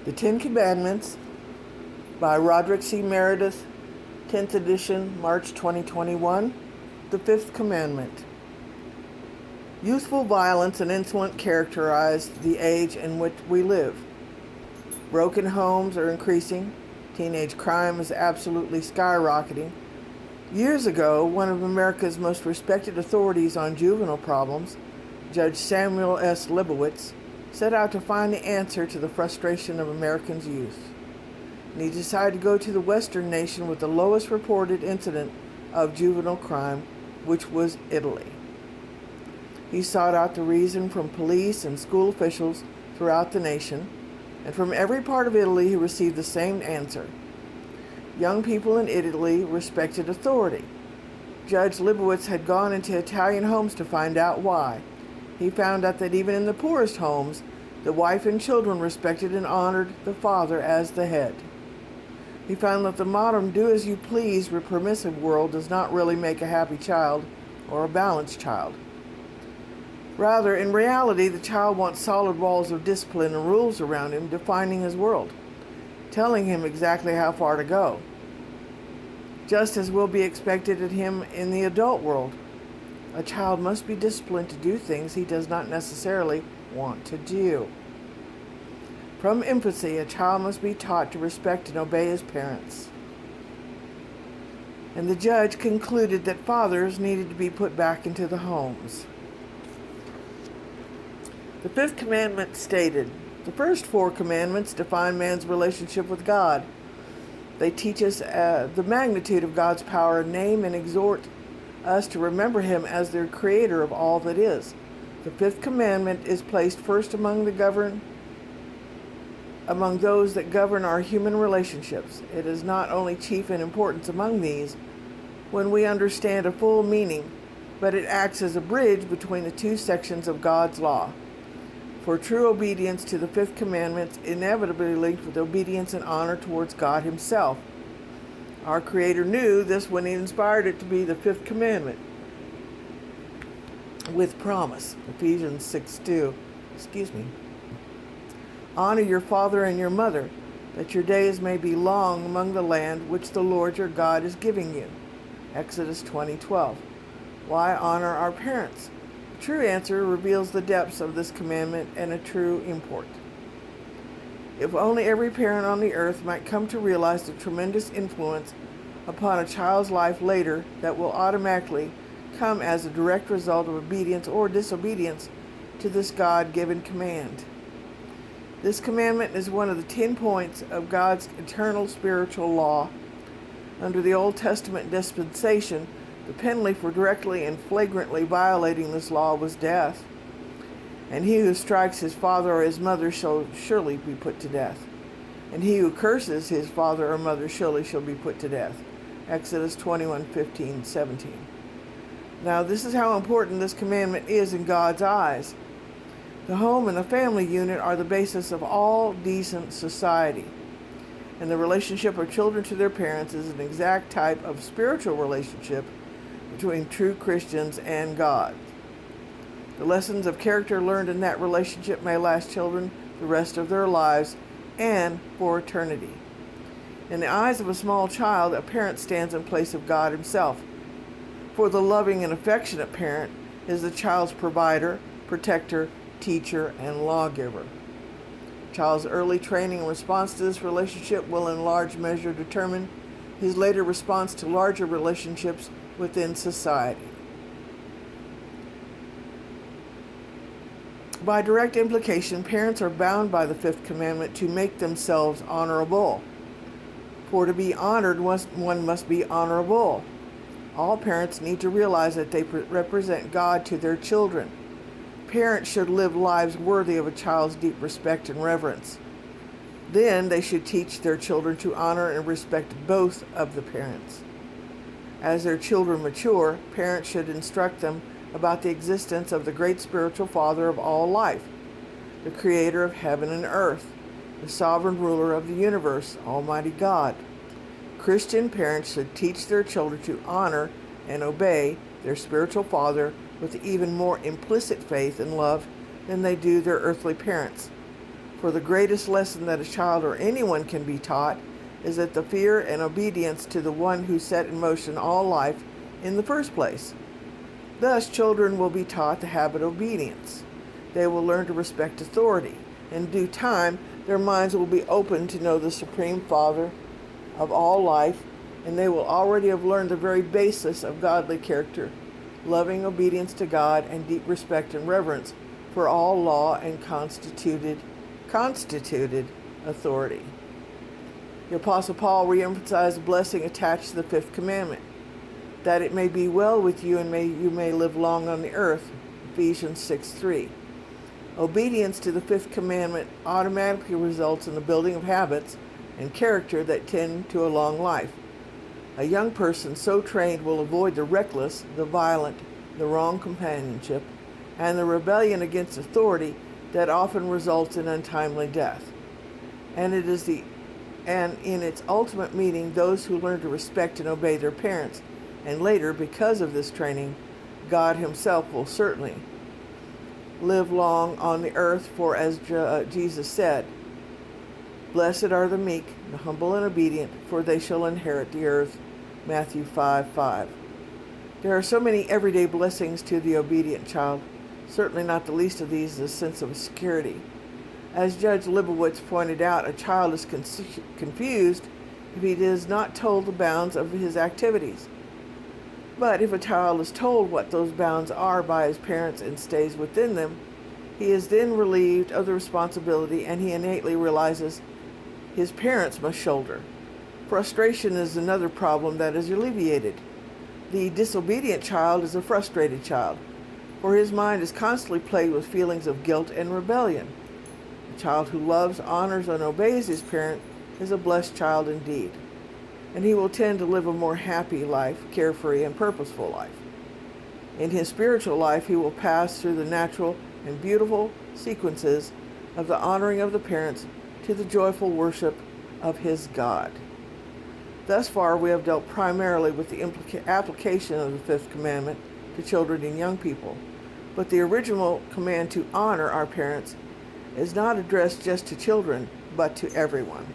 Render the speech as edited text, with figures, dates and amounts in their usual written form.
The Ten Commandments by Roderick C. Meredith, 10th edition, March 2021. The Fifth Commandment. Youthful violence and insolence characterize the age in which we live. Broken homes are increasing. Teenage crime is absolutely skyrocketing. Years ago, one of America's most respected authorities on juvenile problems, Judge Samuel S. Leibowitz, set out to find the answer to the frustration of Americans' youth. And he decided to go to the Western nation with the lowest reported incident of juvenile crime, which was Italy. He sought out the reason from police and school officials throughout the nation, and from every part of Italy he received the same answer. Young people in Italy respected authority. Judge Leibowitz had gone into Italian homes to find out why. He found out that even in the poorest homes, the wife and children respected and honored the father as the head. He found that the modern do-as-you-please permissive world does not really make a happy child or a balanced child. Rather, in reality, the child wants solid walls of discipline and rules around him defining his world, telling him exactly how far to go, just as will be expected of him in the adult world. A child must be disciplined to do things he does not necessarily want to do. From infancy, a child must be taught to respect and obey his parents. And the judge concluded that fathers needed to be put back into the homes. The Fifth Commandment stated, the first four commandments define man's relationship with God. They teach us the magnitude of God's power, name and exhort us to remember him as the creator of all that is. The Fifth Commandment is placed first among those that govern our human relationships. It is not only chief in importance among these when we understand a full meaning, but it acts as a bridge between the two sections of God's law. For true obedience to the Fifth Commandment is inevitably linked with obedience and honor towards God himself. Our Creator knew this when he inspired it to be the Fifth Commandment with promise. Ephesians 6:2. Honor your father and your mother, that your days may be long among the land which the Lord your God is giving you. Exodus 20:12. Why honor our parents? The true answer reveals the depths of this commandment and a true import. If only every parent on the earth might come to realize the tremendous influence upon a child's life later that will automatically come as a direct result of obedience or disobedience to this God-given command. This commandment is one of the 10 points of God's eternal spiritual law. Under the Old Testament dispensation, the penalty for directly and flagrantly violating this law was death. And he who strikes his father or his mother shall surely be put to death. And he who curses his father or mother surely shall be put to death. Exodus 21:15-17. Now this is how important this commandment is in God's eyes. The home and the family unit are the basis of all decent society. And the relationship of children to their parents is an exact type of spiritual relationship between true Christians and God. The lessons of character learned in that relationship may last children the rest of their lives and for eternity. In the eyes of a small child, a parent stands in place of God himself. For the loving and affectionate parent is the child's provider, protector, teacher, and lawgiver. A child's early training and response to this relationship will in large measure determine his later response to larger relationships within society. By direct implication, parents are bound by the Fifth Commandment to make themselves honorable. For to be honored, one must be honorable. All parents need to realize that they represent God to their children. Parents should live lives worthy of a child's deep respect and reverence. Then they should teach their children to honor and respect both of the parents. As their children mature, parents should instruct them about the existence of the great spiritual Father of all life, the creator of heaven and earth, the sovereign ruler of the universe, Almighty God. Christian parents should teach their children to honor and obey their spiritual father with even more implicit faith and love than they do their earthly parents. For the greatest lesson that a child or anyone can be taught is that the fear and obedience to the one who set in motion all life in the first place. Thus, children will be taught the habit of obedience. They will learn to respect authority. In due time, their minds will be open to know the Supreme Father of all life, and they will already have learned the very basis of godly character, loving obedience to God and deep respect and reverence for all law and constituted authority. The Apostle Paul reemphasized the blessing attached to the Fifth Commandment, that it may be well with you and you may live long on the earth, Ephesians 6:3. Obedience to the Fifth Commandment automatically results in the building of habits and character that tend to a long life. A young person so trained will avoid the reckless, the violent, the wrong companionship, and the rebellion against authority that often results in untimely death. And in its ultimate meaning, those who learn to respect and obey their parents, and later, because of this training, God himself will certainly live long on the earth, for as Jesus said, "Blessed are the meek, the humble and obedient, for they shall inherit the earth," Matthew 5:5. There are so many everyday blessings to the obedient child. Certainly not the least of these is a sense of security. As Judge Leibowitz pointed out, a child is confused if he is not told the bounds of his activities. But if a child is told what those bounds are by his parents and stays within them, he is then relieved of the responsibility, and he innately realizes his parents must shoulder. Frustration is another problem that is alleviated. The disobedient child is a frustrated child, for his mind is constantly plagued with feelings of guilt and rebellion. A child who loves, honors, and obeys his parent is a blessed child indeed, and he will tend to live a more happy life, carefree and purposeful life. In his spiritual life, he will pass through the natural and beautiful sequences of the honoring of the parents to the joyful worship of his God. Thus far, we have dealt primarily with the application of the Fifth Commandment to children and young people, but the original command to honor our parents is not addressed just to children, but to everyone.